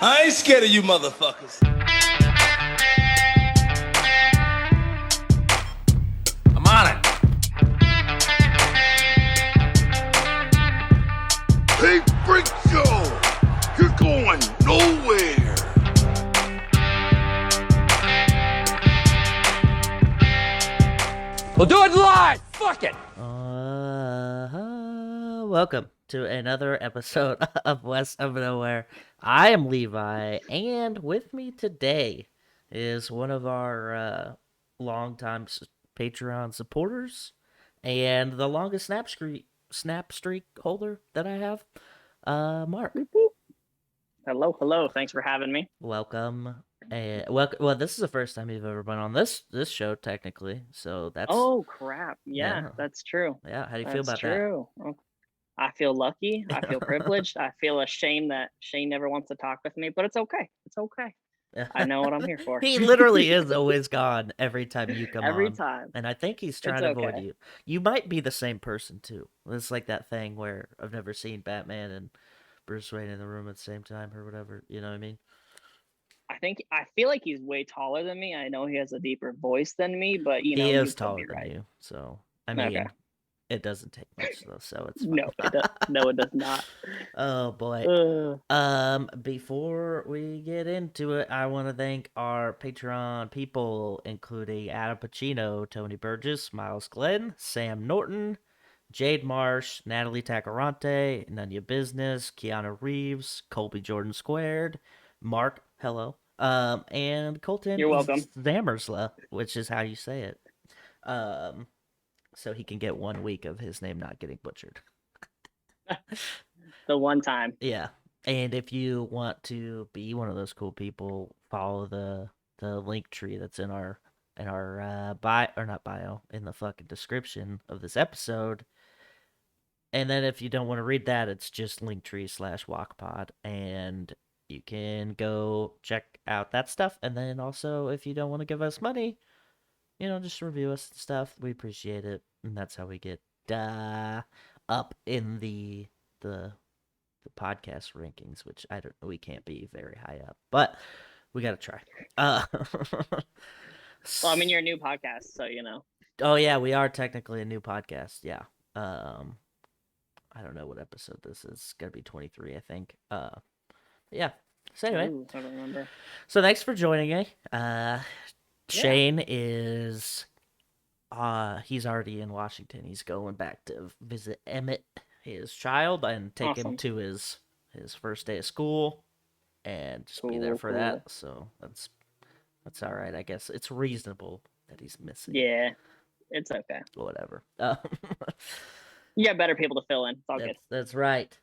I ain't scared of you motherfuckers. I'm on it. Hey, Freak Show! You're going nowhere! We'll do it live! Fuck it! Welcome to another episode of West of Nowhere. I am Levi, and with me today is one of our longtime Patreon supporters and the longest snap streak holder that I have, Mark. Hello. Thanks for having me. Welcome. Well, this is the first time you've ever been on this show, technically. So that's. Oh crap! Yeah, that's true. Yeah, how do you feel about that? I feel lucky. I feel privileged. I feel ashamed that Shane never wants to talk with me, but it's okay. It's okay. I know what I'm here for. He literally is always gone every time you come on. Every time. And I think he's trying to avoid you. You might be the same person, too. It's like that thing where I've never seen Batman and Bruce Wayne in the room at the same time or whatever. You know what I mean? I feel like he's way taller than me. I know he has a deeper voice than me, but he is taller than you. So, I mean, it doesn't take much, though, so it's fine. No, it does not. Oh, boy. Before we get into it, I want to thank our Patreon people, including Adam Pacino, Tony Burgess, Miles Glenn, Sam Norton, Jade Marsh, Natalie Tacarante, None Your Business, Keanu Reeves, Colby Jordan Squared, Mark, hello, and Colton You're welcome. Zamersla, which is how you say it. So he can get 1 week of his name not getting butchered. The one time. Yeah. And if you want to be one of those cool people, follow the link tree that's in our bio, or not bio, in the fucking description of this episode. And then if you don't want to read that, it's just Linktree/wokpod, and you can go check out that stuff. And then also, if you don't want to give us money, just review us and stuff. We appreciate it, and that's how we get up in the podcast rankings, which we can't be very high up, but we gotta try. Well, I mean, you're a new podcast, so Oh yeah, we are technically a new podcast. Yeah. I don't know what episode this is. It's gonna be 23, I think. Yeah. So anyway, I don't remember. So thanks for joining me. Shane is he's already in Washington. He's going back to visit Emmett, his child, and take him to his first day of school and just be there for that. So that's all right, I guess. It's reasonable that he's missing. Yeah, it's okay. Whatever. You got better people to fill in. It's all good. That's right.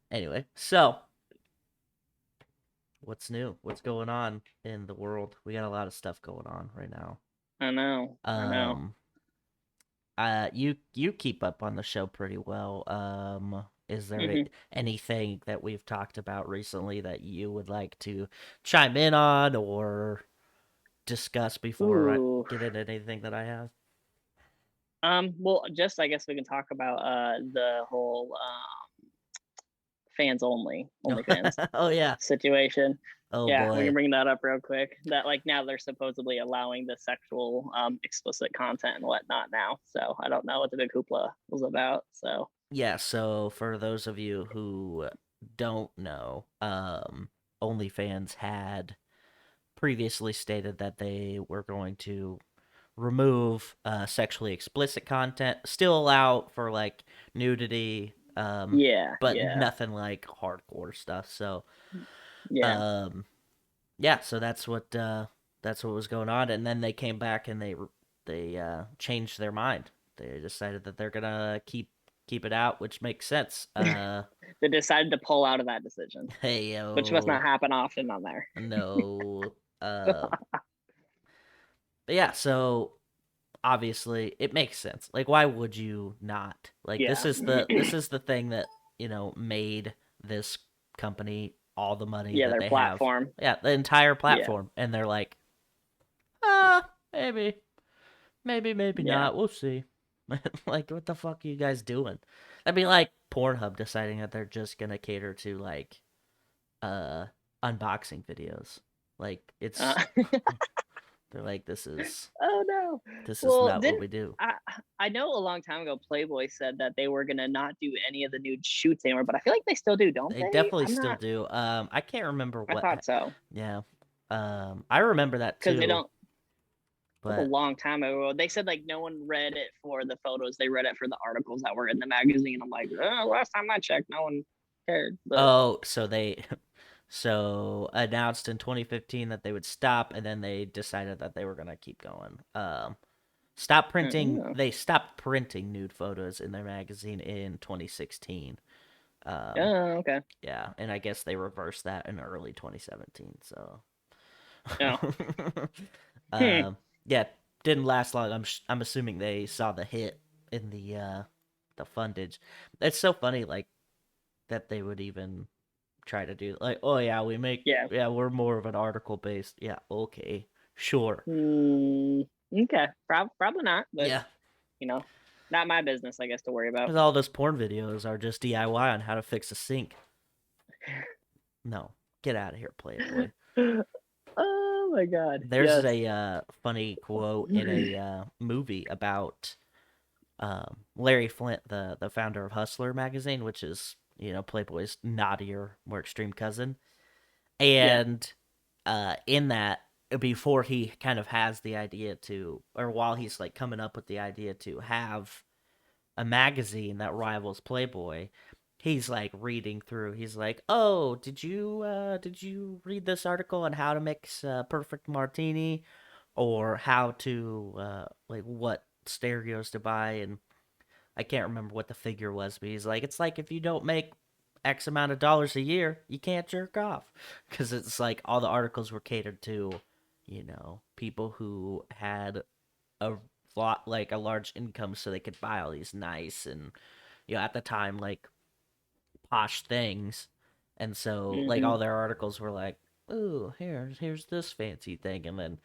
Anyway, so what's new? What's going on in the world? We got a lot of stuff going on right now. I know. You keep up on the show pretty well. Is there anything that we've talked about recently that you would like to chime in on or discuss before I get into anything that I have? Well, just I guess we can talk about the whole fans only fans situation. Oh yeah, boy. We can bring that up real quick. That now they're supposedly allowing the sexual explicit content and whatnot now. So I don't know what the big hoopla was about. So yeah, so for those of you who don't know, OnlyFans had previously stated that they were going to remove sexually explicit content, still allow for like nudity, but nothing like hardcore stuff. So so that's what was going on, and then they came back and they changed their mind. They decided that they're gonna keep it out, which makes sense. They decided to pull out of that decision. Hey, yo. Which must not happen often on there. No. But yeah, so obviously it makes sense. Like, why would you not? Like, this is the thing that made this company all the money that their they platform. have. Yeah, the entire platform. And they're like, maybe not. We'll see. Like, what the fuck are you guys doing? That'd be like Pornhub deciding that they're just gonna cater to like unboxing videos. Like it's they're like this is Oh no. Well, not what didn't we do. I know a long time ago Playboy said that they were gonna not do any of the nude shoots anymore, but I feel like they still do, don't They they? definitely I'm still not. do. I can't remember I what. thought so Yeah. I remember that because they too. don't. That was a But long time ago. They said like no one read it for the photos; they read it for the articles that were in the magazine. I'm like, last time I checked, no one cared. But oh, so they so announced in 2015 that they would stop, and then they decided that they were gonna keep going. Stop printing. oh, They stopped printing nude photos in their magazine in 2016. Um, okay. yeah, and I guess they reversed that in early 2017. So, Oh, hmm. um, yeah, didn't last long. I'm assuming they saw the hit in the fundage. It's so funny, like that they would even try to do like, oh yeah, Yeah. we're more of an article based. Yeah, okay, sure. Okay. Probably not, but Yeah, you know, not my business, I guess, to worry about. because all those porn videos are just DIY on how to fix a sink. No, get out of here, Playboy. Oh my god. There's Yes. a funny quote in a movie about Larry Flint, the founder of Hustler magazine, which is Playboy's naughtier, more extreme cousin. Yeah. And in that, before he kind of has the idea to, or while he's like coming up with the idea to have a magazine that rivals Playboy, he's like reading through. He's like, "Oh, did you read this article on how to mix a perfect martini, or how to like what stereos to buy?" And I can't remember what the figure was, but he's like, "It's like if you don't make X amount of dollars a year, you can't jerk off," because it's like all the articles were catered to, people who had a lot, like a large income, so they could buy all these nice and at the time like posh things, and so like hmm all their articles were like, "Ooh, here's this fancy thing," and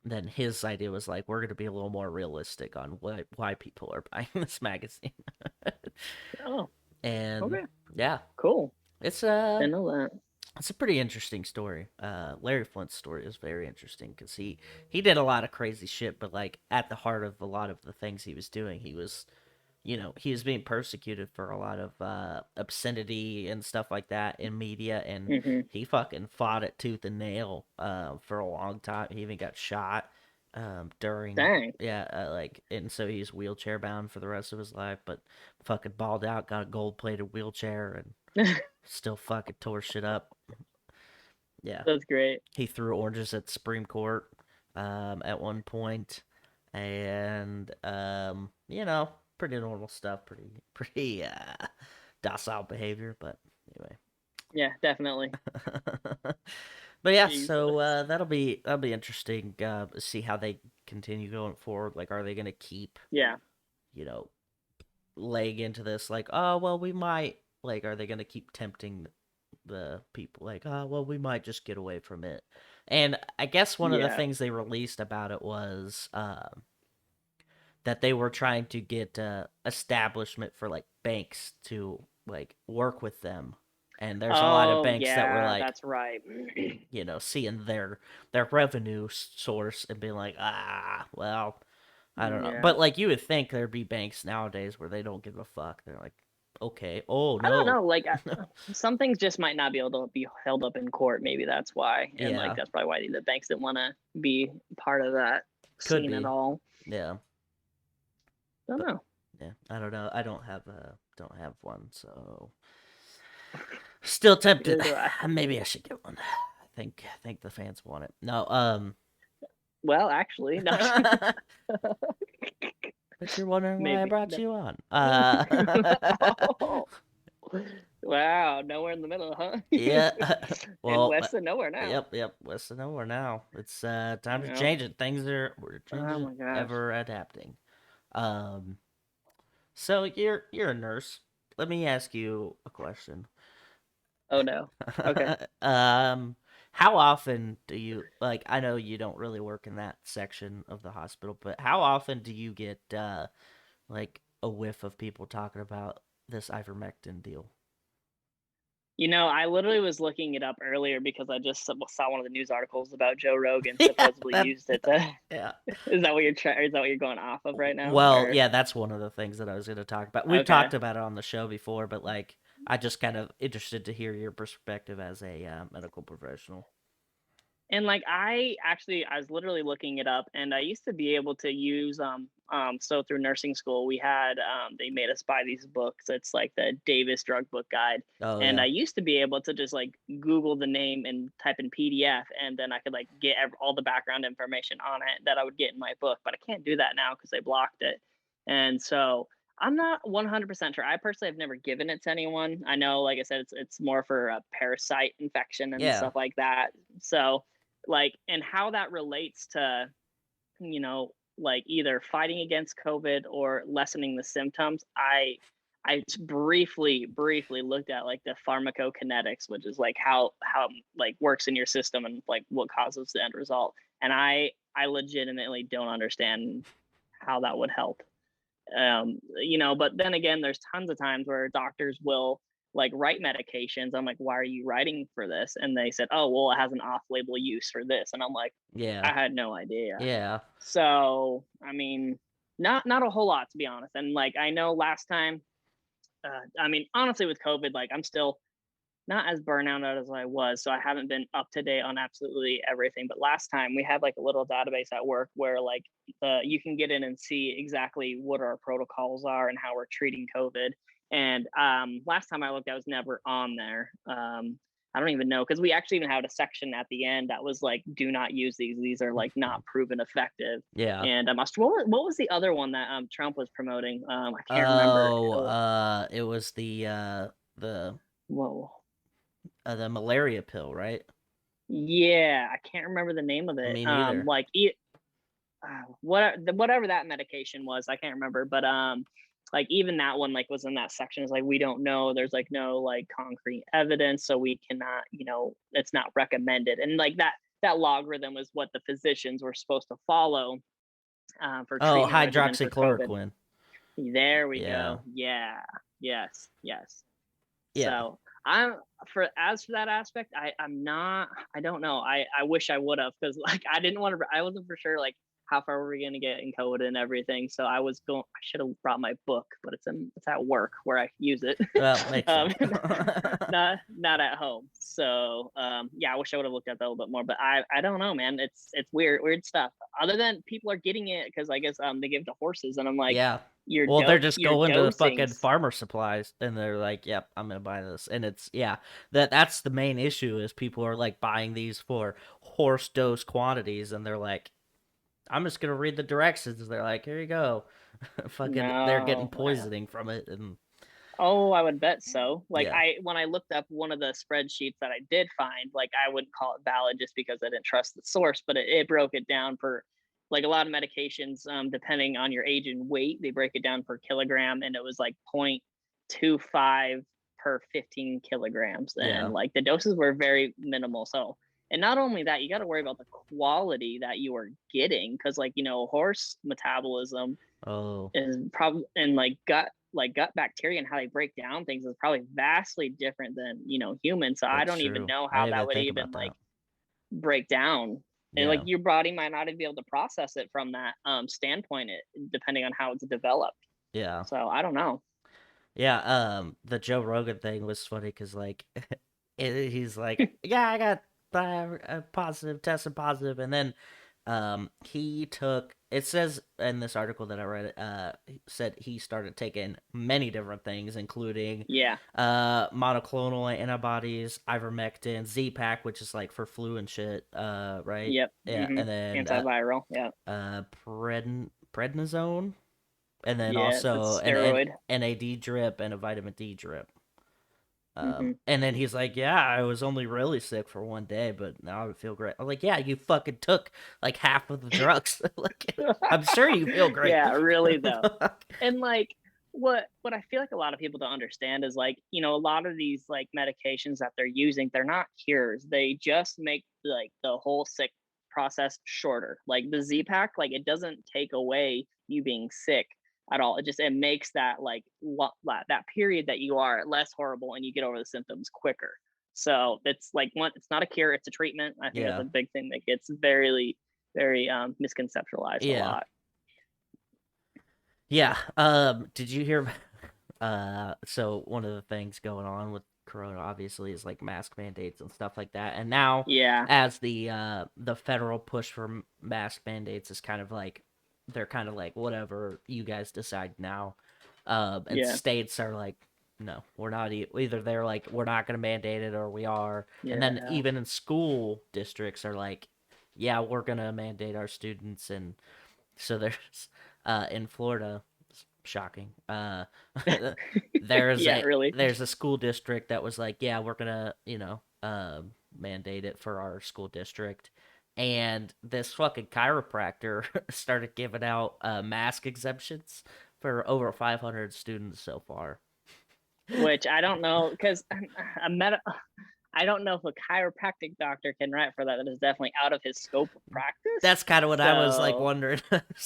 then his idea was like, we're gonna be a little more realistic on why people are buying this magazine. Oh, And okay. yeah, Cool. it's Didn't know that. it's a pretty interesting story. Larry Flint's story is very interesting because he did a lot of crazy shit, but like at the heart of a lot of the things he was doing, he was being persecuted for a lot of obscenity and stuff like that in media, and hmm he fucking fought it tooth and nail for a long time. He even got shot during, Dang. yeah, like, and so he's wheelchair bound for the rest of his life, but fucking balled out, got a gold plated wheelchair, and still fucking tore shit up. Yeah, That's great. he threw oranges at the Supreme Court at one point, and pretty normal stuff, pretty docile behavior. But anyway, Yeah, definitely. but yeah, so Jesus. that'll be interesting. See how they continue going forward. Like, are they gonna keep Yeah. you know laying into this? Like, oh well, we might. Like, are they gonna keep tempting the people? Like, oh well, we might just get away from it. And I guess one of the Yeah. things they released about it was that they were trying to get establishment for like banks to like work with them, and there's a lot of Oh, banks that were yeah, like, that's right. seeing their revenue source and being like, well, I don't know. Yeah. But like you would think there'd be banks nowadays where they don't give a fuck. They're like, okay, oh I don't no, know. Like, some things just might not be able to be held up in court. Maybe that's why. And, like, yeah, that's probably why the banks didn't want to be part of that could scene at be, all. yeah, Don't but know. yeah, I don't know. I don't have one, so still tempted. Neither do I. Maybe I should get one. I think the fans want it. No, Well, actually, no. but you're wondering why I Maybe. brought No. you on. Oh, wow. Nowhere in the middle, huh? Yeah. And Well, west of nowhere now. yep. West of nowhere now. It's time to Yeah. change it. We're Oh changing, my gosh. ever adapting. Um. So you're a nurse. Let me ask you a question. Oh no. Okay. um. How often do you like? I know you don't really work in that section of the hospital, but how often do you get like a whiff of people talking about this ivermectin deal? I literally was looking it up earlier because I just saw one of the news articles about Joe Rogan Yeah, supposedly used it to. yeah. Is that what is that what you're going off of right now? Well, Or yeah, that's one of the things that I was going to talk about. We've okay. talked about it on the show before, but like, I just kind of interested to hear your perspective as a medical professional. And like I was literally looking it up, and I used to be able to use so through nursing school we had they made us buy these books. It's like the Davis Drug Book Guide. Oh And yeah, I used to be able to just like Google the name and type in PDF, and then I could like get all the background information on it that I would get in my book. But I can't do that now because they blocked it. And so I'm not 100% sure. I personally have never given it to anyone. I know, like I said, it's more for a parasite infection and yeah, stuff like that. So like, and how that relates to, like either fighting against COVID or lessening the symptoms. I briefly looked at like the pharmacokinetics, which is like how like works in your system and like what causes the end result. And I legitimately don't understand how that would help. But then again, there's tons of times where doctors will like write medications. I'm like, why are you writing for this? And they said, oh, well, it has an off-label use for this. And I'm like, yeah, I had no idea. yeah, So, I mean, not a whole lot to be honest. And like, I know last time, I mean, honestly, with COVID, like I'm still not as burnout out as I was, so I haven't been up to date on absolutely everything. But last time we had like a little database at work where like you can get in and see exactly what our protocols are and how we're treating COVID. And last time I looked, I was never on there. I don't even know because we actually even had a section at the end that was like, "Do not use these. These are like not proven effective." yeah. And what was the other one that Trump was promoting? I can't remember. Oh, it was the Whoa. the malaria pill, right? Yeah, I can't remember the name of it. Me neither. Like whatever that medication was, I can't remember. But like even that one like was in that section. Is like we don't know. There's like no like concrete evidence, so we cannot. It's not recommended. And like that logarithm was what the physicians were supposed to follow for Oh, treatment regimen for COVID. hydroxychloroquine. There we Yeah, go. Yeah. Yes. Yes. yeah, So for that aspect, I'm not. I don't know. I wish I would have because like I wasn't for sure like how far were we gonna get in code and everything. So I should have brought my book, but it's at work where I use it. well, makes sense. not at home. So yeah, I wish I would have looked at that a little bit more. But I don't know, man. It's weird stuff. Other than people are getting it because I guess they give it to horses, and I'm like, Yeah. Well, they're just you're going to fucking dosing. farmer supplies and they're like, "Yep, I'm gonna buy this." And it's that's the main issue is people are like buying these for horse dose quantities, and they're like, "I'm just gonna read the directions." They're like, "Here you go." Fucking, they're getting No. poisoning from it, and Oh, I would bet so. Like yeah, when I looked up one of the spreadsheets that I did find, like I wouldn't call it valid just because I didn't trust the source, but it broke it down for like a lot of medications, depending on your age and weight, they break it down per kilogram, and it was like 0.25 per 15 kilograms. yeah. And like the doses were very minimal. So, and not only that, you got to worry about the quality that you are getting because, like, horse metabolism Oh, is probably and gut bacteria and how they break down things is probably vastly different than humans. So I that's don't even true. know I how didn't that even would think even about like that. break down. And like Yeah, your body might not even be able to process it from that standpoint, depending on how it's developed. yeah, So I don't know. yeah. The Joe Rogan thing was funny because like, he's like, "Yeah, I got positive, tested positive," and then he took, it says in this article that I read, he said he started taking many different things including Yeah. monoclonal antibodies, ivermectin, Z-Pak, which is like for flu and shit, right? Yep. Yeah, and then Antiviral. Yeah. prednisone, and then Yeah. also It's steroid. NAD drip and a vitamin D drip. hmm And then he's like, "Yeah, I was only really sick for one day, but now I feel great." I'm like, "Yeah, you fucking took like half of the drugs. Like, I'm sure you feel great." Yeah. Really though. And like what I feel like a lot of people don't understand is like, a lot of these like medications that they're using, they're not cures. They just make like the whole sick process shorter. Like the Z-Pack, like it doesn't take away you being sick. at all. It makes that like that period that you are less horrible, and you get over the symptoms quicker. So it's like it's not a cure, it's a treatment. I think that's a big thing that gets very misconceptualized a Yeah. lot. Yeah. Did you hear? So one of the things going on with Corona, obviously, is like mask mandates and stuff like that. And now, Yeah. as the federal push for mask mandates is kind of like, they're kind of like, whatever you guys decide now. And states are like, no, we're not. Either they're like, we're not going to mandate it, or we are. And then even in school districts are like, yeah, we're going to mandate our students. And so there's in Florida, shocking. There's really. there's a school district that was like, yeah, we're gonna mandate it for our school district, and this fucking chiropractor started giving out mask exemptions for over 500 students so far. Which I don't know, because I don't know if a chiropractic doctor can write for that. That is definitely out of his scope of practice. That's kind of what I was like wondering.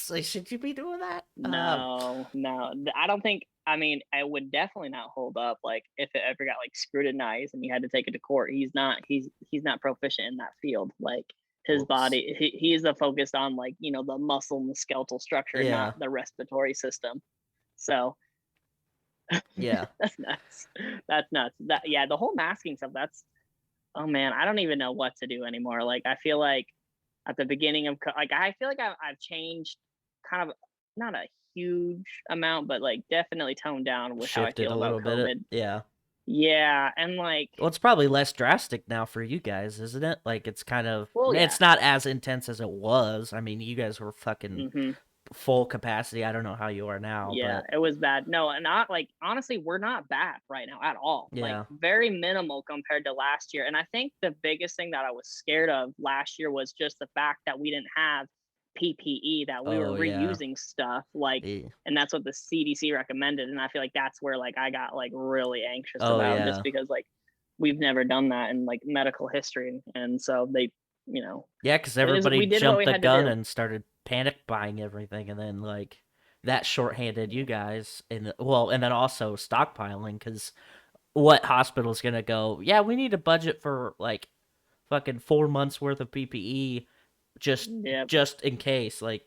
Like, should you be doing that? No. I don't think. I mean, I would definitely not hold up. Like, if it ever got like scrutinized and you had to take it to court, he's not proficient in that field. Like, his body, he's focused on like, the muscle and the skeletal structure, not the respiratory system. So. Yeah. That's nuts. The whole masking stuff, oh man, I don't even know what to do anymore. Like, I feel like at the beginning of I feel like I've changed kind of, not a huge amount, but like definitely toned down with how I feel about COVID. Yeah, and like, well, it's probably less drastic now for you guys, isn't it? Like, it's kind of, it's not as intense as it was. I mean, you guys were fucking full capacity. I don't know how you are now. Yeah, but it was bad. No, and not like, honestly, we're not bad right now at all. Like, very minimal compared to last year. And I think the biggest thing that I was scared of last year was just the fact that we didn't have PPE, that we were reusing stuff, like, and that's what the CDC recommended. And I feel like that's where like I got like really anxious about, just because like we've never done that in like medical history. And so they, because everybody jumped the gun and started panic buying everything, and then like that shorthanded you guys, and then also stockpiling, because what hospital's gonna go, yeah, we need a budget for like fucking 4 months worth of PPE just in case, like,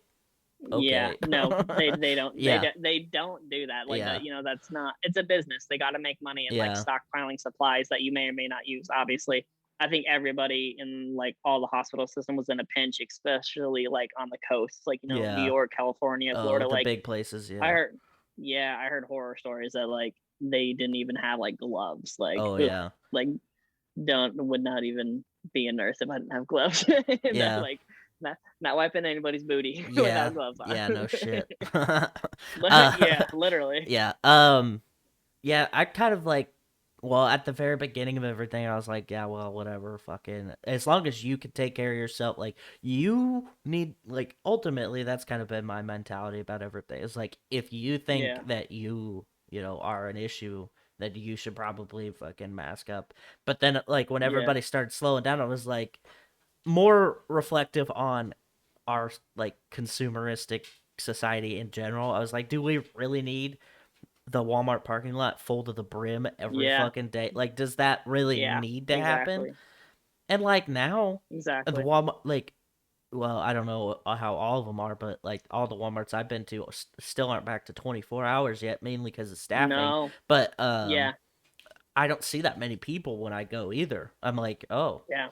okay. No, they don't. They don't do that. Like, that's not. It's a business. They got to make money, and like stockpiling supplies that you may or may not use. Obviously, I think everybody in like all the hospital system was in a pinch, especially like on the coast, like New York, California, Florida, the like big places. I heard horror stories that like they didn't even have like gloves. Like, like would not even be a nurse if I didn't have gloves. Like, not wiping anybody's booty without gloves on. No shit. Literally. I kind of like, well, at the very beginning of everything, I was like, yeah, well, whatever, fucking, as long as you can take care of yourself, like, you need, like, ultimately, that's kind of been my mentality about everything. It's like, if you think that you are an issue, that you should probably fucking mask up. But then, like, when everybody started slowing down, I was like, more reflective on our like consumeristic society in general. I was like, do we really need the Walmart parking lot full to the brim every fucking day? Like, does that really need to happen? And like now, the Walmart, like, well, I don't know how all of them are, but like all the Walmarts I've been to still aren't back to 24 hours yet, mainly because of staffing. No. But I don't see that many people when I go either. I'm like, oh. Yeah.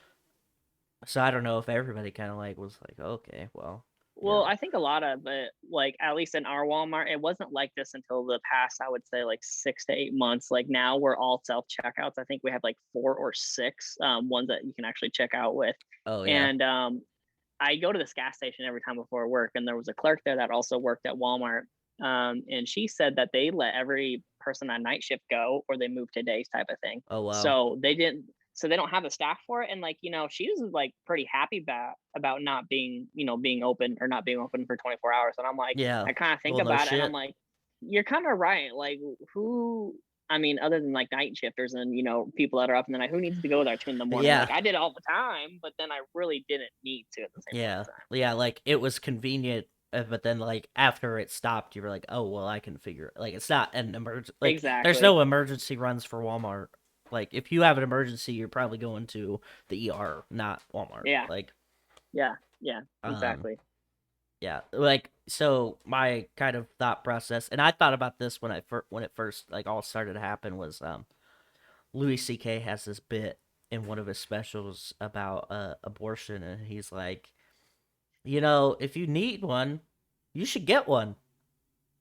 So I don't know if everybody kind of like was like, okay, well. Well, I think a lot of it, like at least in our Walmart, it wasn't like this until the past, I would say, like 6 to 8 months. Like now we're all self checkouts. I think we have like 4 or 6 ones that you can actually check out with. Oh yeah. And I go to this gas station every time before work, and there was a clerk there that also worked at Walmart. And she said that they let every person on night shift go, or they moved to days type of thing. Oh wow. So they don't have the staff for it. And like, she was like pretty happy about not being, being open, or not being open for 24 hours. And I'm like, I kind of think about it, and I'm like, you're kind of right. Like, other than like night shifters and, people that are up in the night, who needs to go there 2 in the morning? Like, I did it all the time, but then I really didn't need to at the same time. Yeah, like it was convenient but then like after it stopped, you were like, oh well, I can figure it. Like it's not an emergency. Like there's Exactly. no emergency runs for Walmart. Like if you have an emergency, you're probably going to the ER, not Walmart. Yeah. Like Yeah. um, Exactly. yeah, like so my kind of thought process, and I thought about this when when it first like all started to happen was Louis C.K. has this bit in one of his specials about abortion, and he's like, if you need one, you should get one.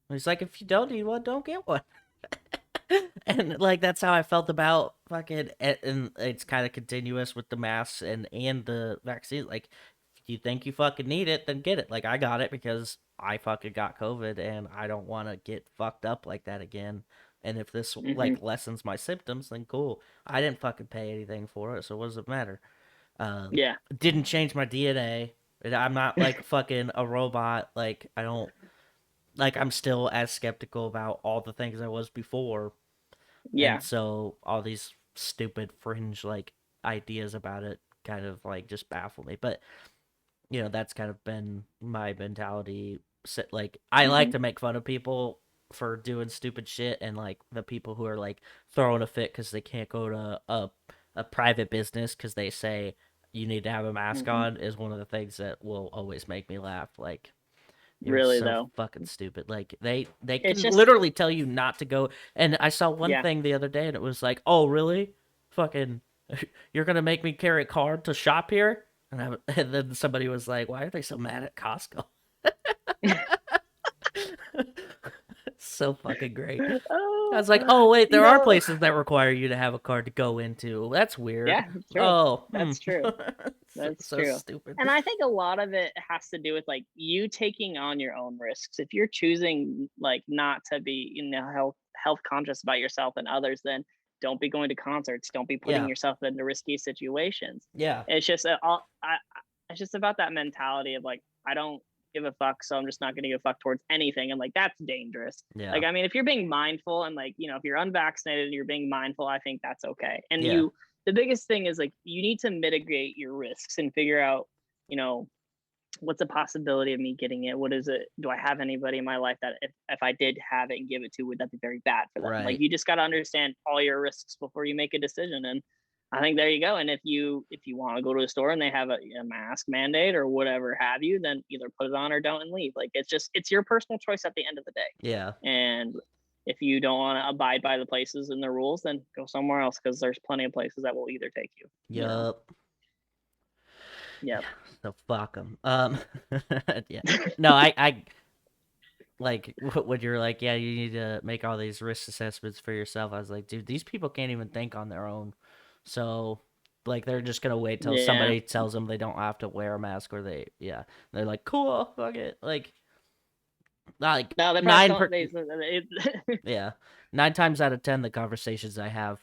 And he's like, if you don't need one, don't get one. And like that's how I felt about fucking, and it's kind of continuous with the masks and the vaccine. Like, if you think you fucking need it, then get it. Like I got it because I fucking got COVID, and I don't want to get fucked up like that again. And if this like lessens my symptoms, then cool. I didn't fucking pay anything for it, so what does it matter? Yeah. Didn't change my DNA. I'm not like fucking a robot. Like I don't like I'm still as skeptical about all the things I was before. Yeah. And so all these stupid fringe like ideas about it kind of like just baffle me. But that's kind of been my mentality. Like I like to make fun of people for doing stupid shit, and like the people who are like throwing a fit because they can't go to a private business because they say you need to have a mask on is one of the things that will always make me laugh. Like you're Really so though. fucking stupid. Like they can It's just literally tell you not to go. And I saw one yeah. thing the other day, and it was like, "Oh, really? Fucking, you're gonna make me carry a card to shop here?" And then somebody was like, "Why are they so mad at Costco?" So fucking great. I was like, "Oh wait, there are places that require you to have a card to go into. That's weird." Yeah, true. Oh, That's true. That's so true. stupid. And I think a lot of it has to do with like you taking on your own risks. If you're choosing like not to be health conscious about yourself and others, then don't be going to concerts. Don't be putting Yeah. yourself into risky situations. Yeah. It's just it's just about that mentality of like I don't give a fuck, so I'm just not going to give a fuck towards anything, and like that's dangerous. Yeah. Like I mean, if you're being mindful and like if you're unvaccinated and you're being mindful, I think that's okay. And Yeah. the biggest thing is like you need to mitigate your risks and figure out what's the possibility of me getting it. What is it? Do I have anybody in my life that if I did have it and give it to, would that be very bad for them? Right. Like you just got to understand all your risks before you make a decision. And I think there you go. And if you want to go to a store and they have a mask mandate or whatever have you, then either put it on or don't and leave. Like it's your personal choice at the end of the day. Yeah. And if you don't want to abide by the places and the rules, then go somewhere else, because there's plenty of places that will either take you. Yup. Yep. So fuck them. Yeah. No, I like when you're like, yeah, you need to make all these risk assessments for yourself. I was like, dude, these people can't even think on their own. So like they're just gonna wait till somebody tells them they don't have to wear a mask, or they're like, cool, fuck it. Like no, yeah, 9 times out of 10 the conversations I have,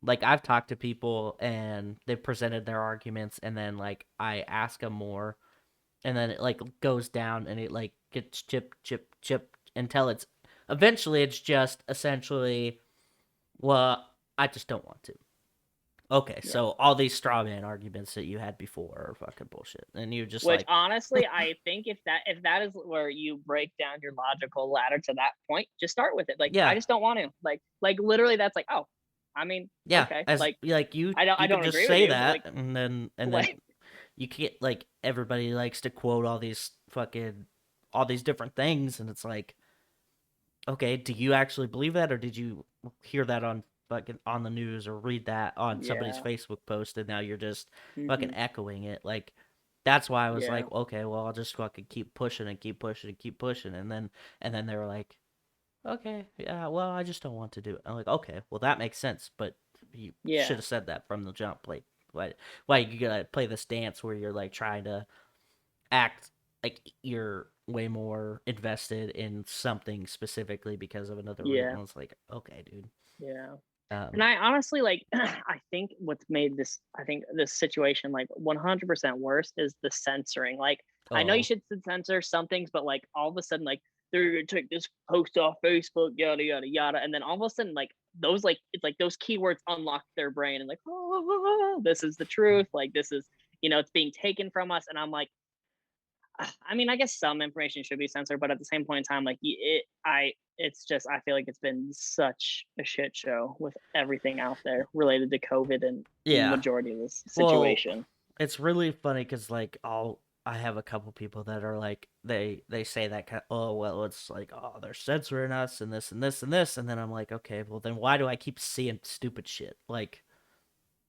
like I've talked to people and they've presented their arguments, and then like I ask them more, and then it like goes down and it like gets chip until it's eventually it's just essentially, well, I just don't want to. Okay, so all these straw man arguments that you had before are fucking bullshit, and you just which honestly, I think if that is where you break down your logical ladder to that point, just start with it. Like, I just don't want to. Like literally, that's like, oh, I mean, yeah, okay, like you, I don't just agree say with you, that, like, and then you can't, like, everybody likes to quote all these different things, and it's like, okay, do you actually believe that, or did you hear that on the news or read that on somebody's Facebook post, and now you're just fucking echoing it? Like, that's why I was like, okay, well, I'll just fucking keep pushing and keep pushing and keep pushing, and then they were like, okay, yeah, well, I just don't want to do it. I'm like, okay, well, that makes sense, but you should have said that from the jump. Like, why you gotta play this dance where you're like trying to act like you're way more invested in something specifically because of another reason? I was like, okay, dude. Yeah. And I honestly, like, I think what's made this situation like 100% worse is the censoring. Like, I know you should censor some things, but like all of a sudden, like, they're gonna take this post off Facebook, yada yada yada, and then all of a sudden, like, those, like, it's like those keywords unlock their brain and like, oh, this is the truth. Like, this is, it's being taken from us, and I'm like, I mean, I guess some information should be censored, but at the same point in time, like it's just I feel like it's been such a shit show with everything out there related to COVID and Yeah. majority of this Well, situation. it's really funny because like I have a couple people that are like they say that kind oh well it's like oh they're censoring us and this and this and this and then I'm like okay well then why do I keep seeing stupid shit like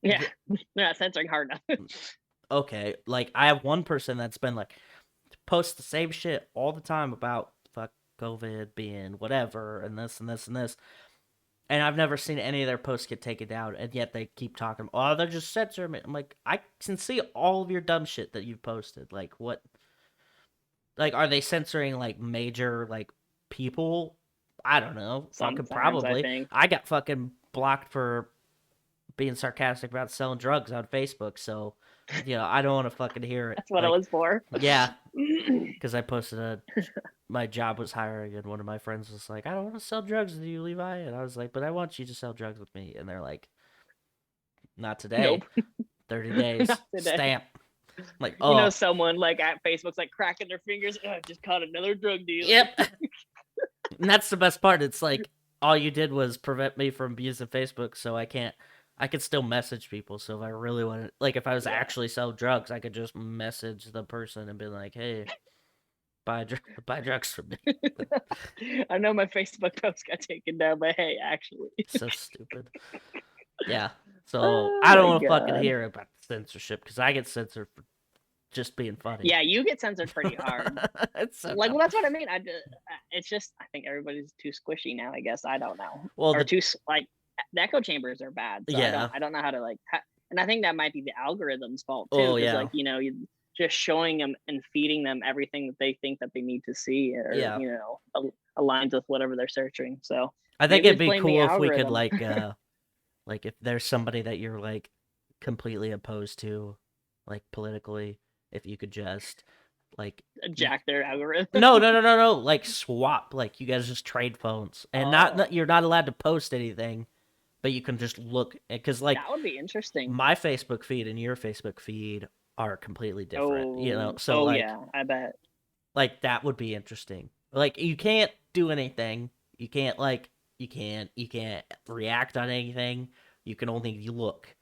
Yeah, they're not censoring hard enough. okay like I have one person that's been like post the same shit all the time about fuck COVID being whatever and this and this and this. And I've never seen any of their posts get taken down, and yet they keep talking. Oh, they're just censoring it. I'm like, I can see all of your dumb shit that you've posted. Like, what? Like, are they censoring like major like people? I don't know. Fucking Sometimes I probably. think I got fucking blocked for being sarcastic about selling drugs on Facebook. So, I don't want to fucking hear it. that's what it Like, was for. yeah, because I posted my job was hiring, and one of my friends was like, "I don't want to sell drugs with you, Levi," and I was like, "But I want you to sell drugs with me," and they're like, "Not today. Nope. 30 days Not today. stamp." I'm like, You know, oh, someone like at Facebook's like cracking their fingers. Just caught another drug deal. yep. And that's the best part. It's like all you did was prevent me from using Facebook, so I could still message people. So if I really wanted, like, if I was Yeah. actually selling drugs, I could just message the person and be like, "Hey, buy drugs from me." I know my Facebook post got taken down, but hey, actually, So stupid. Yeah. So Oh I don't my want to fucking God. hear about censorship because I get censored for just being funny. Yeah, you get censored pretty hard. It's so Like, dumb. well, that's what I mean. It's just I think everybody's too squishy now. I guess I don't know, Well, or like the echo chambers are bad. So Yeah. I don't know how to like, and I think that might be the algorithm's fault too. Oh, 'Cause, yeah. like you just showing them and feeding them everything that they think that they need to see, or Yeah. aligns with whatever they're searching. So I think maybe it'd just be blame the cool if we could algorithm. like if there's somebody that you're like completely opposed to, like politically, if you could just like jack their algorithm. no, like swap, like you guys just trade phones, and Oh, you're not allowed to post anything, but you can just look because like that would be interesting. my Facebook feed and your Facebook feed are completely different, Oh, so like yeah, I bet. that would be interesting. Like you can't do anything. You can't you can't react on anything. You can only look.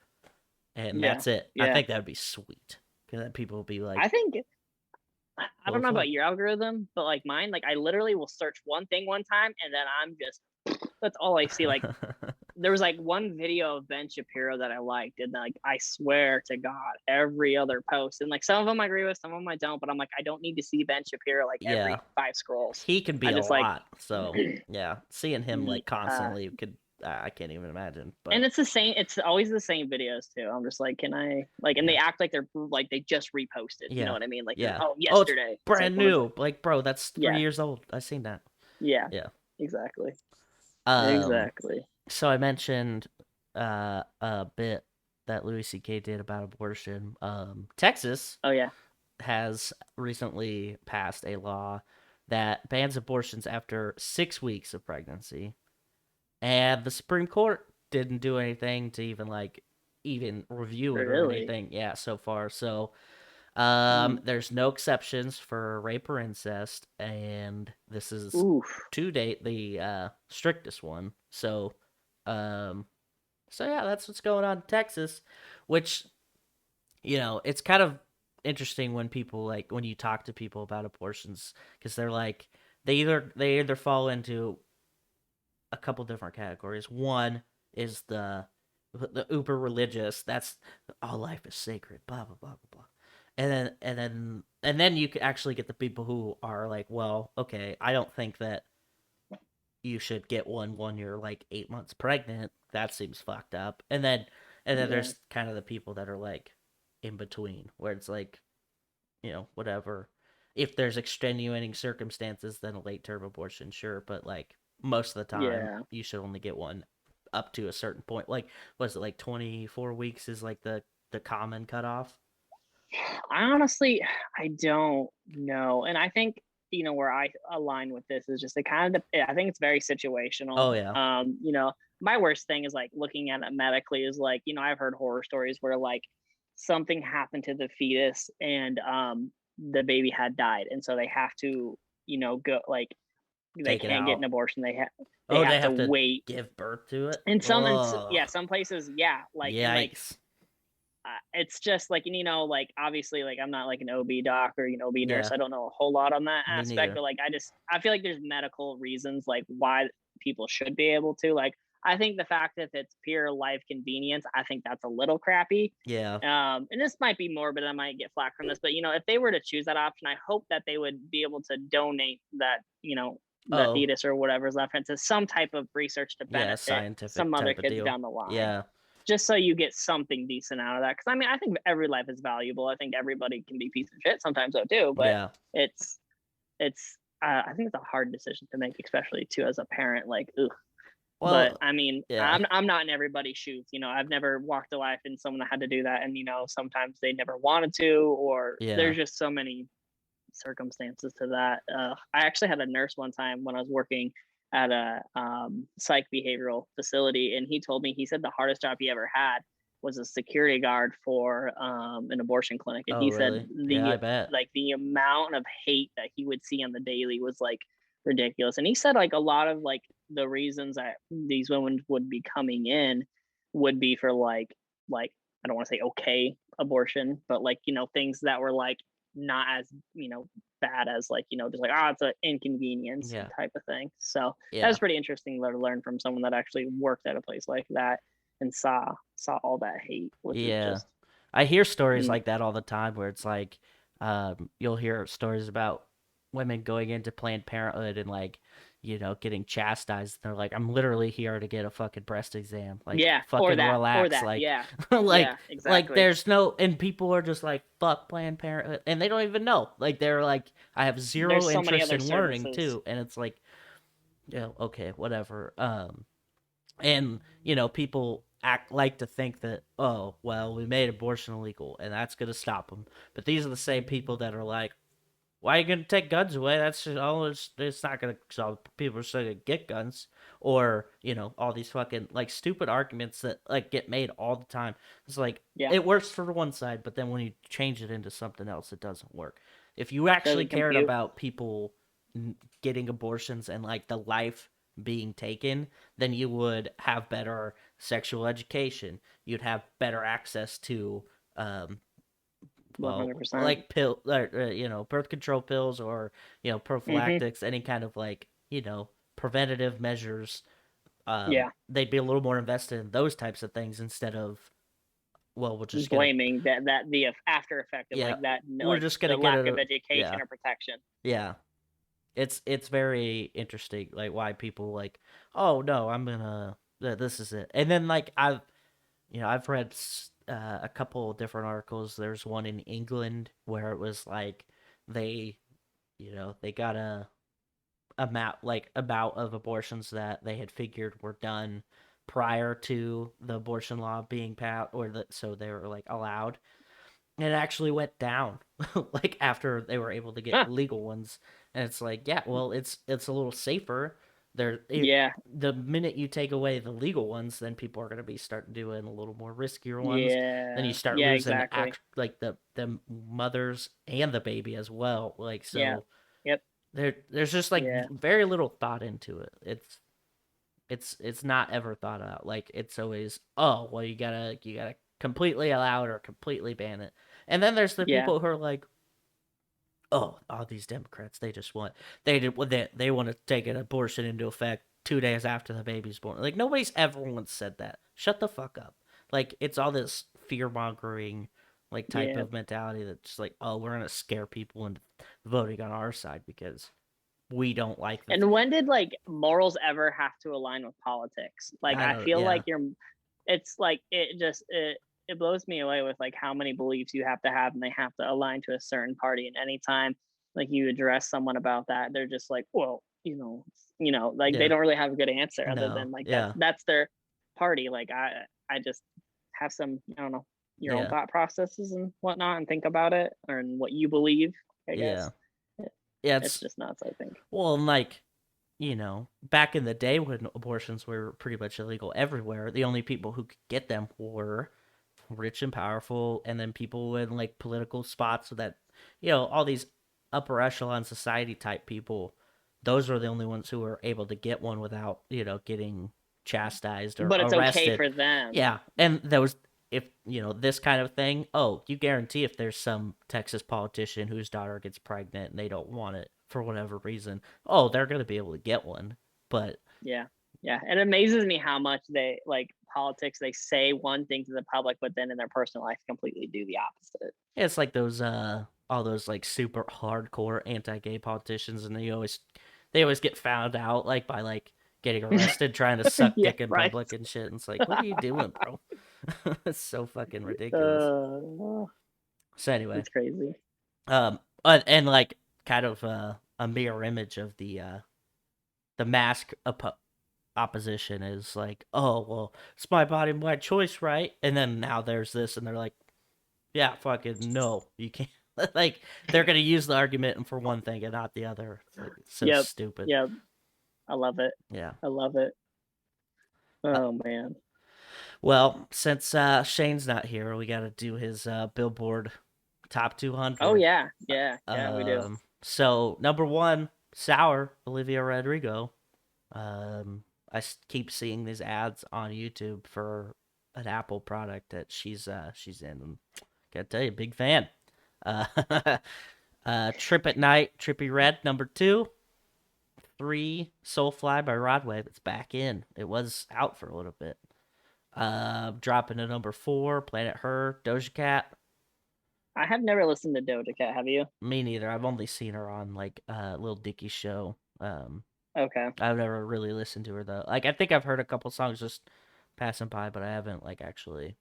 And Yeah, that's it. I yeah. think that would be sweet. Cuz then people will be like, I think I don't know fuck." about your algorithm, but like mine, like I literally will search one thing one time and then I'm just that's all I see. Like there was like one video of Ben Shapiro that I liked, and like I swear to God, every other post, and like some of them I agree with, some of them I don't, but I'm like I don't need to see Ben Shapiro like every Yeah. 5 scrolls. He can be I a just like lot. So, yeah, seeing him like uh, constantly could I can't even imagine. and But it's the same. It's always the same videos too. I'm just like, can I like? And yeah. they act like they're like they just reposted. You know Yeah. what I mean? Like, Yeah. oh, Oh, it's yesterday. It's like brand one of the new. Like, bro, that's 3 yeah, years old. I seen that. yeah, Yeah. exactly, Um exactly. so I mentioned a bit that Louis CK did about abortion. Texas Oh yeah, has recently passed a law that bans abortions after 6 weeks of pregnancy. And the Supreme Court didn't do anything to even review it or really. anything. Yeah, so far. So Mm. there's no exceptions for rape or incest, and this is Oof. to date the strictest one. So yeah, that's what's going on in Texas, which it's kind of interesting when people like when you talk to people about abortions because they're like they either fall into a couple different categories. One is the uber religious. That's all life is sacred. Blah blah blah blah blah. And then you can actually get the people who are like, well, okay, I don't think that you should get one when you're like 8 months pregnant. That seems fucked up. And then Yeah. there's kind of the people that are like in between, where it's like, whatever. If there's extenuating circumstances, then a late term abortion, sure, but like most of the time, Yeah. you should only get one up to a certain point. Like, was it like 24 weeks is like the common cutoff? I honestly, I don't know, and I think where I align with this is just it kind of. I think it's very situational. Oh yeah, My worst thing is like looking at it medically is like I've heard horror stories where like something happened to the fetus and the baby had died, and so they have to, go like they Take it can't get an out. abortion. They Oh, they have have to to wait. give birth to it. And Oh, some places, yeah, like and like yikes. it's just like like obviously like I'm not like an OB doc or OB nurse. Yeah. I don't know a whole lot on that Me aspect, neither. but like I feel like there's medical reasons like why people should be able to like. I think the fact that it's pure life convenience, I think that's a little crappy. Yeah. And this might be morbid, I might get flack from this, but if they were to choose that option, I hope that they would be able to donate that, the Oh, fetus or whatever's left into some type of research to yeah, benefit scientific some other type of kids deal. down the line. Yeah. Just so you get something decent out of that. Because I mean, I think every life is valuable. I think everybody can be a piece of shit sometimes, though, too. But Yeah. it's I think it's a hard decision to make, especially too as a parent. Like, ugh. Well, But I mean, yeah. I'm not in everybody's shoes. I've never walked a life in someone that had to do that, and sometimes they never wanted to, or Yeah. there's just so many circumstances to that. I actually had a nurse one time when I was working at a psych behavioral facility, and he said the hardest job he ever had was a security guard for an abortion clinic, and Oh, he really? said Yeah, I bet. like the amount of hate that he would see on the daily was like ridiculous. And he said like a lot of like the reasons that these women would be coming in would be for like I don't want to say okay abortion, but like things that were like not as bad as like just like it's an inconvenience Yeah. type of thing. So that Yeah. was pretty interesting to learn from someone that actually worked at a place like that and saw all that hate, which is Yeah. just I hear stories Mm. like that all the time where it's like, you'll hear stories about women going into Planned Parenthood and like, getting chastised. They're like, I'm literally here to get a fucking breast exam. Like, yeah, fucking or relax. that, Like, yeah, like, yeah, exactly. there's no, and people are just like, fuck Planned Parenthood, and they don't even know. Like, they're like, I have zero There's so many interest other in learning services. too, and it's like, okay, whatever. And people like to think that, oh well, we made abortion illegal and that's gonna stop them, but these are the same people that are like, why are you gonna take guns away? That's just all. It's not gonna solve. People are still gonna get guns, or all these fucking like stupid arguments that like get made all the time. It's like, Yeah, it works for one side, but then when you change it into something else, it doesn't work. If you actually doesn't cared compute. about people getting abortions and like the life being taken, then you would have better sexual education. You'd have better access to well, 100%. like birth control pills, or prophylactics, any kind of like preventative measures. Yeah, They'd be a little more invested in those types of things instead of, well, we're just gonna, blaming that the after effect of yeah, like that, we're like just gonna the get lack it. of education Yeah, or protection. yeah. It's very interesting, like why people like, oh no, I'm gonna, this is it. And then like I've read a couple of different articles. There's one in England where it was like they, they got a map, like amount of abortions that they had figured were done prior to the abortion law being passed, or that, so they were like allowed. And it actually went down, like after they were able to Huh. get legal ones. And it's like, yeah, well, it's a little safer. Yeah, The minute you take away the legal ones, then people are going to be starting doing a little more riskier ones. Then you yeah, start yeah, losing exactly. like the mothers and the baby as well. Like, Yeah, so yep, there's just like yeah, very little thought into it. It's not ever thought out. Like, it's always, oh well, you gotta completely allow it or completely ban it. And then there's the yeah, people who are like, oh, all these Democrats, they want to take an abortion into effect 2 days after the baby's born. Like, nobody's ever once said that. Shut the fuck up. Like, it's all this fear mongering like type yeah. of mentality that's just like, oh, we're gonna scare people into voting on our side because we don't like the. And when did like morals ever have to align with politics? Like I I don't. feel Yeah. like it's like it blows me away with like how many beliefs you have to have and they have to align to a certain party. And anytime like you address someone about that, they're just like, well, like they Yeah. don't really have a good answer other No. than like Yeah. that's their party. Like I just have some, I don't know, your own Yeah. thought processes and whatnot and think about it and what you believe, I Yeah. guess. Yeah. It's just nuts, I think. Well, and like, back in the day when abortions were pretty much illegal everywhere, the only people who could get them were rich and powerful, and then people in like political spots that all these upper echelon society type people, those were the only ones who were able to get one without, getting chastised or But it's okay arrested. for them. Yeah. And there was, if, this kind of thing, you guarantee if there's some Texas politician whose daughter gets pregnant and they don't want it for whatever reason, they're going to be able to get one. But yeah. It amazes me how much they like politics. They say one thing to the public, but then in their personal life completely do the opposite. it's like those all those like super hardcore anti-gay politicians, and they always get found out like by like getting arrested trying to suck Yeah, dick in right. public and shit. And it's like, what are you doing, bro? It's so fucking ridiculous. So anyway, It's crazy. and like kind of a mirror image of the mask opposition is like, oh well, it's my body, my choice, right? And then now there's this, and they're like, yeah, fucking no, you can't. Like they're gonna use the argument for one thing and not the other. It's like, it's so stupid. Yep. I love it. Yeah. I love it. Oh man. Well, since Shane's not here, we got to do his Billboard top 200. Oh yeah, we do. So number 1, Sour, Olivia Rodrigo. I keep seeing these ads on YouTube for an Apple product that she's in. And gotta tell you, big fan. Trip at Night, Trippy Red, number 2. 3, Soulfly by Rodwave. It's back in. It was out for a little bit. Dropping to number 4, Planet Her, Doja Cat. I have never listened to Doja Cat. Have you? Me neither. I've only seen her on like Lil Dicky's show. Okay. I've never really listened to her though. Like I think I've heard a couple songs just passing by, but I haven't like actually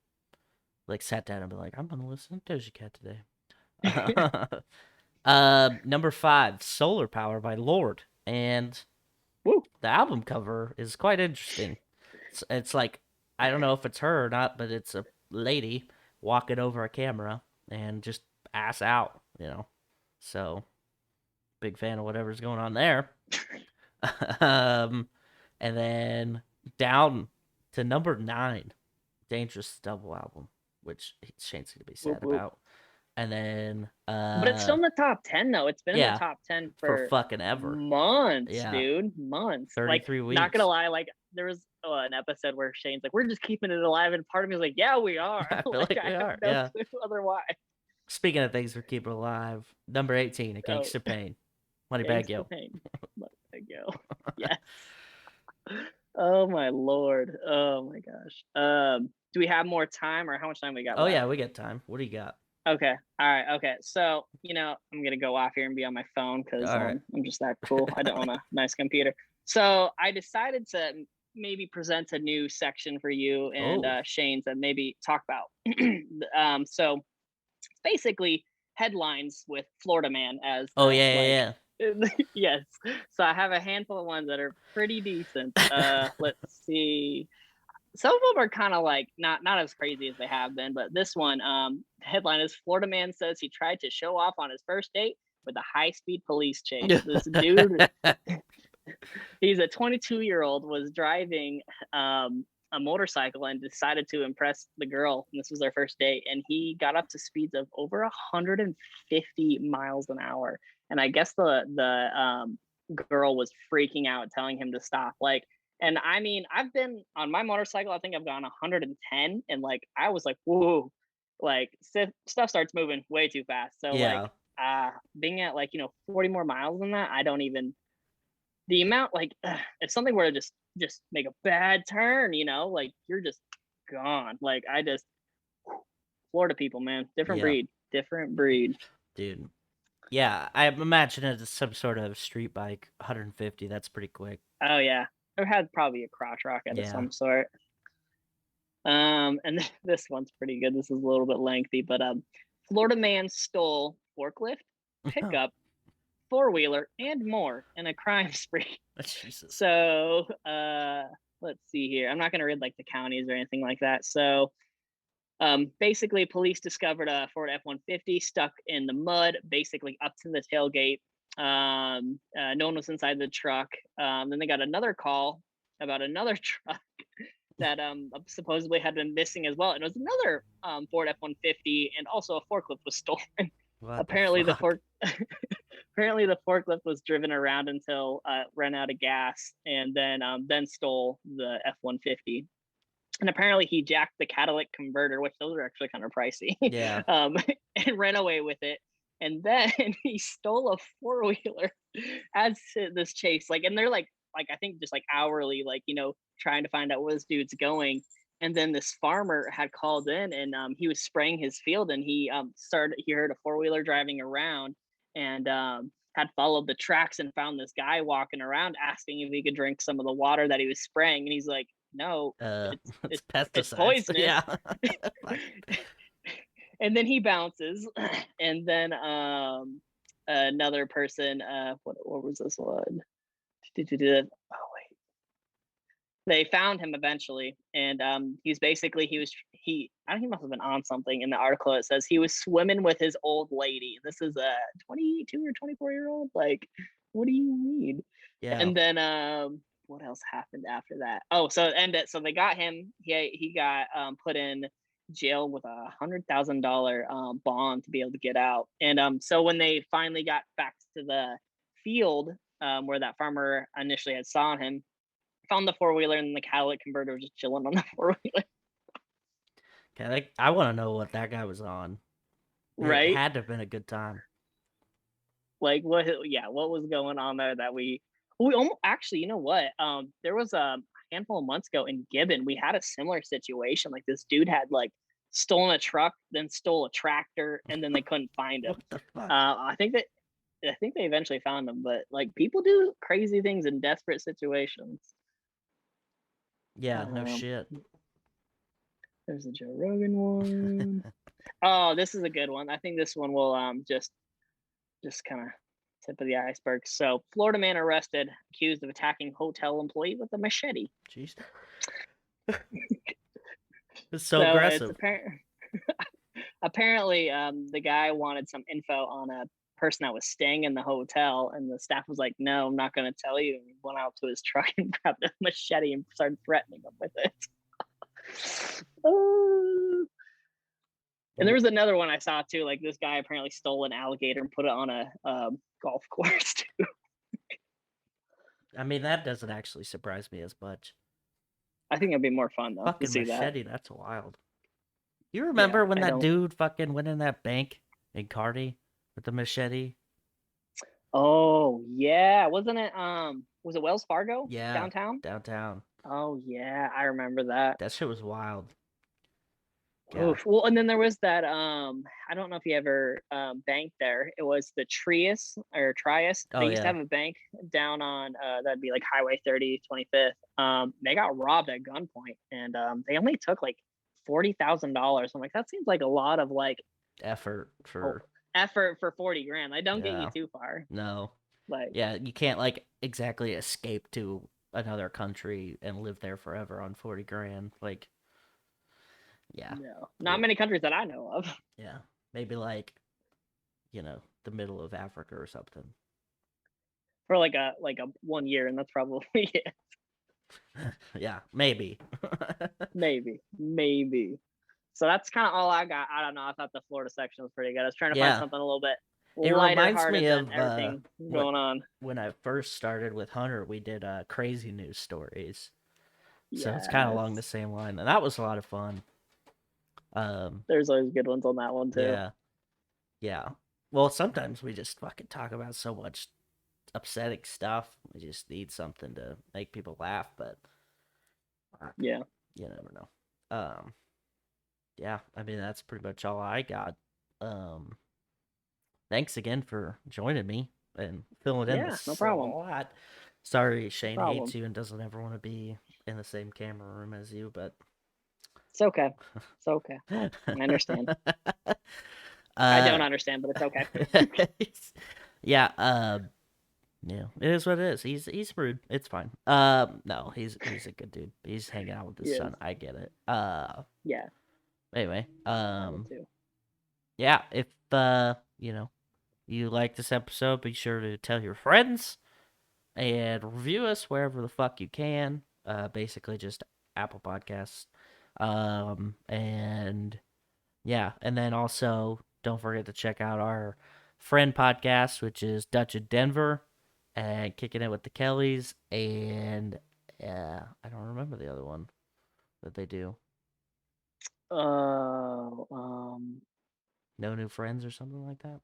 like sat down and been like, I'm gonna listen to Doja Cat today. Number 5, Solar Power by Lorde, and Woo. The album cover is quite interesting. It's like, I don't know if it's her or not, but it's a lady walking over a camera and just ass out, So, big fan of whatever's going on there. And then down to number 9, Dangerous double album, which Shane's gonna be sad about. And then but it's still in the top 10 though. It's been in the top 10 for fucking ever. Months, dude. Months. 33 weeks. Not gonna lie, like there was an episode where Shane's like, we're just keeping it alive, and part of me was like, yeah, we are. I feel like we are. Yeah. Otherwise. Speaking of things we're keeping alive, number 18, A Gangsta Pain. Moneybagg Yo. Moneybagg Yo. Yes. Oh my lord. Oh my gosh. Do we have more time, or how much time we got left? Yeah, we got time. What do you got? Okay. All right. Okay. So, I'm going to go off here and be on my phone because I'm just that cool. I don't want a nice computer. So I decided to maybe present a new section for you and Shane's and maybe talk about. So it's basically headlines with Florida Man as. Yeah. Yes. So I have a handful of ones that are pretty decent. Let's see. Some of them are kind of like not as crazy as they have been, but this one, headline is Florida Man says he tried to show off on his first date with a high-speed police chase. This dude, he's a 22-year-old, was driving a motorcycle and decided to impress the girl. And this was their first date, and he got up to speeds of over 150 miles an hour. And I guess the girl was freaking out, telling him to stop. And I mean, I've been on my motorcycle, I think I've gone 110, and like I was like, whoa, like stuff starts moving way too fast. So being at 40 more miles than that, I don't even, the amount, if something were to just make a bad turn, like you're just gone. Like Florida people, man, different breed. Dude. Yeah, I imagine it's some sort of street bike, 150, that's pretty quick. Oh yeah. It had probably a crotch rocket of some sort. And this one's pretty good. This is a little bit lengthy, but Florida man stole forklift, pickup, 4-wheeler, and more in a crime spree. Jesus. So let's see here. I'm not going to read the counties or anything like that. So basically, police discovered a Ford F-150 stuck in the mud, basically up to the tailgate. No one was inside the truck. Then they got another call about another truck that supposedly had been missing as well, and it was another Ford F-150, and also a forklift was stolen. What Apparently the the fuck? apparently the forklift was driven around until ran out of gas, and then stole the F-150. And apparently he jacked the catalytic converter, which those are actually kind of pricey, Yeah. and ran away with it. And then he stole a four-wheeler as this chase. Like, and they're like I think just like hourly, like, trying to find out where this dude's going. And then this farmer had called in, and he was spraying his field, and he heard a four-wheeler driving around, and had followed the tracks and found this guy walking around asking if he could drink some of the water that he was spraying. And he's like, no, it's It's it's pesticides. poisonous. Yeah. Fuck. And then he bounces, and then another person, what was this one? Oh wait, they found him eventually, and he's basically I think he must have been on something. In the article it says he was swimming with his old lady. This is a 22 or 24-year-old. Like, what do you need? Yeah. And then what else happened after that? Oh, so so they got him. He got put in jail with $100,000 bond to be able to get out. And so when they finally got back to the field where that farmer initially had saw him, found the four-wheeler, and the catalytic converter was just chilling on the four-wheeler. Okay, I want to know what that guy was on. Right? It had to have been a good time. Like, what? Yeah, what was going on there that we almost, actually, you know what? There was a handful of months ago in Gibbon, we had a similar situation. Like, this dude had like stolen a truck, then stole a tractor, and then they couldn't find him. What the fuck? I think they eventually found him, but like, people do crazy things in desperate situations. Yeah, no shit. There's the Joe Rogan one. Oh, this is a good one. I think this one will just kind of tip of the iceberg. So, Florida man arrested, accused of attacking hotel employee with a machete. Jeez. It's so aggressive. Apparently, the guy wanted some info on a person that was staying in the hotel, and the staff was like, "No, I'm not going to tell you." And he went out to his truck and grabbed a machete and started threatening him with it. And there was another one I saw too. Like, this guy apparently stole an alligator and put it on a golf course too. I mean, that doesn't actually surprise me as much. I think it'd be more fun though Fucking to see machete, that. that's wild. You remember when I that don't. dude fucking went in that bank in Cardi with the machete? Oh yeah, wasn't it? Was it Wells Fargo? Yeah. Downtown. Oh yeah, I remember that. That shit was wild. Yeah. Oof. Well, and then there was that. I don't know if you ever banked there. It was the Trius. Oh, They used to yeah. have a bank down on that'd be like Highway 30, 25th. They got robbed at gunpoint, and they only took like $40,000. I'm like, that seems like a lot of like Effort for $40,000. I don't get Yeah. you too far. no. Like, Yeah, you can't like exactly escape to another country and live there forever on 40 grand. Like, yeah. no, not many countries that I know of. Yeah. Maybe like, the middle of Africa or something. For like a 1 year, and that's probably it. Yeah, maybe. Maybe. So that's kind of all I got. I don't know. I thought the Florida section was pretty good. I was trying to Yeah. find something a little bit It reminds lighter-hearted me than of everything going on. when I first started with Hunter, we did crazy news stories. So it's kind of along the same line, and that was a lot of fun. There's always good ones on that one too. Yeah. Well, sometimes we just fucking talk about so much upsetting stuff. We just need something to make people laugh, but Yeah. you never know. Yeah, I mean that's pretty much all I got. Thanks again for joining me and filling in Yeah, this no problem. a lot. Sorry Shane problem. hates you and doesn't ever want to be in the same camera room as you, but It's okay. It's okay. I understand. I don't understand, but it's okay. Yeah, yeah, it is what it is. He's rude. It's fine. No, he's a good dude. He's hanging out with his He son. is. I get it. Yeah. Anyway, I would too. yeah, if you like this episode, be sure to tell your friends and review us wherever the fuck you can. Basically just Apple Podcasts. And yeah, and then also Don't forget to check out our friend podcast, which is Dutch in Denver, and Kicking It with the Kellys, and I don't remember the other one that they do. No New Friends or something like that.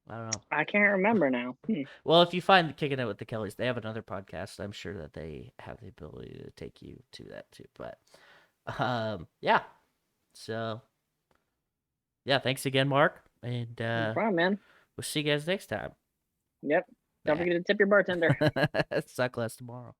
I don't know. I can't remember now. Well, if you find Kicking It with the Kellys, they have another podcast. I'm sure that they have the ability to take you to that too. But yeah. So yeah, thanks again, Mark. And No problem, man. we'll see you guys next time. Yep. Don't forget to tip your bartender. Suck less tomorrow.